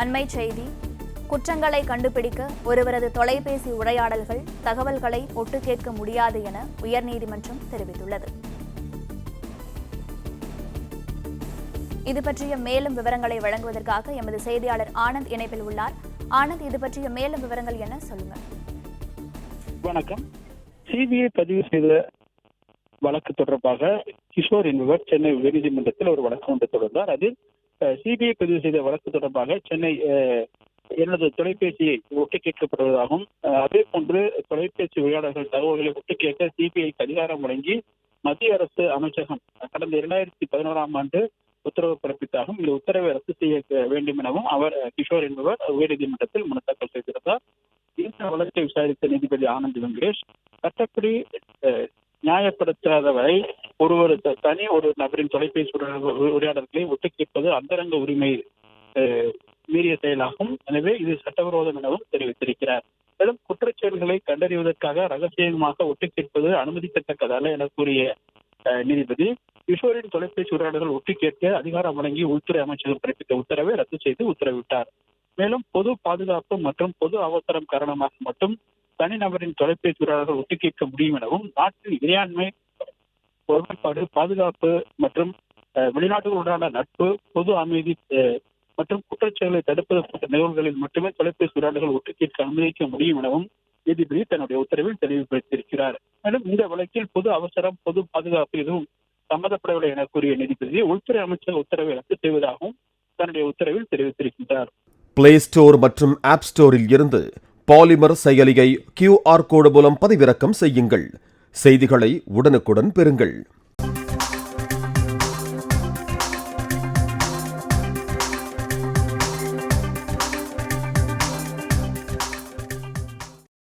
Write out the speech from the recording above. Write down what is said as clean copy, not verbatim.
அண்மை செய்தி. குற்றங்களை கண்டுபிடிக்க ஒருவரது தொலைபேசி உரையாடல்கள், தகவல்களை ஒட்டு கேட்க முடியாது என உயர்நீதிமன்றம் தெரிவித்துள்ளது. இது பற்றிய மேலும் விவரங்களை வழங்குவதற்காக எமது செய்தியாளர் ஆனந்த் இணைப்பில் உள்ளார். ஆனந்த், இது பற்றிய மேலும் விவரங்கள் என்ன, சொல்லுங்க. வணக்கம். சிபிஐ பதிவு செய்த வழக்கு தொடர்பாக கிஷோர் என்பவர் சென்னை உயர்நீதிமன்றத்தில் ஒரு வழக்கு ஒன்று தொடர்ந்தார். அதில் சிபிஐ பதிவு செய்த வழக்கு தொடர்பாக சென்னை எனது தொலைபேசியை ஒட்டு கேட்கப்படுவதாகவும், அதே போன்று தொலைபேசி உரையாடல்கள் தகவல்களை ஒட்டு கேட்க சிபிஐக்கு அதிகாரம் வழங்கி மத்திய அரசு அமைச்சகம் கடந்த 2011ஆம் ஆண்டு உத்தரவு பிறப்பித்தாகவும், இந்த உத்தரவை ரத்து செய்ய வேண்டும் எனவும் அவர் கிஷோர் என்பவர் உயர்நீதிமன்றத்தில் மனு தாக்கல் செய்திருந்தார். இந்த வழக்கை விசாரித்த நீதிபதி ஆனந்த் வெங்கடேஷ், சட்டப்படி நியாயப்படுத்தாத வரை ஒரு நபரின் தொலைபேசி உரையாடல்களை ஒட்டு கேட்பது அந்தரங்க உரிமை மீறிய செயலாகும். எனவே இது சட்டவிரோதம் எனவும் தெரிவித்திருக்கிறார். மேலும் குற்றச்செயல்களை கண்டறிவதற்காக ரகசியமாக ஒட்டு கேட்பது அனுமதிக்கத்தக்கதல்ல என கூறிய நீதிபதி, கிஷோரின் தொலைபேசி உரையாடல்கள் ஒட்டு கேட்க அதிகாரம் வழங்கி உள்துறை அமைச்சகம் பிறப்பித்த உத்தரவை ரத்து செய்து உத்தரவிட்டார். மேலும் பொது பாதுகாப்பு மற்றும் பொது அவசரம் காரணமாக மட்டும் தனிநபரின் தொலைபேசி உரையாடல்கள் ஒட்டு கேட்க முடியும் எனவும், நாட்டின் இறையாண்மை, ஒருமைப்பாடு, பாதுகாப்பு மற்றும் வெளிநாடுகளுடனான நட்பு, பொது அமைதி மற்றும் குற்றச்செயல்களை தடுப்பது போன்ற நிகழ்வுகளில் மட்டுமே தொலைபேசி உரையாடல்கள் ஒட்டு கேட்க அனுமதிக்க முடியும் எனவும் நீதிபதி தன்னுடைய உத்தரவில் தெளிவுபடுத்தியிருக்கிறார். மேலும் இந்த வழக்கில் பொது அவசரம், பொது பாதுகாப்பு எதுவும் சம்மந்தப்படவில்லை என கூறிய நீதிபதி, உள்துறை அமைச்சக உத்தரவை ரத்து செய்வதாகவும் தன்னுடைய உத்தரவில் தெரிவித்திருக்கின்றார். பிளே ஸ்டோர் மற்றும் ஆப் ஸ்டோரில் இருந்து பாலிமர் செயலியை QR கோடு மூலம் பதிவிறக்கம் செய்யுங்கள். செய்திகளை உடனுக்குடன் பெறுங்கள்.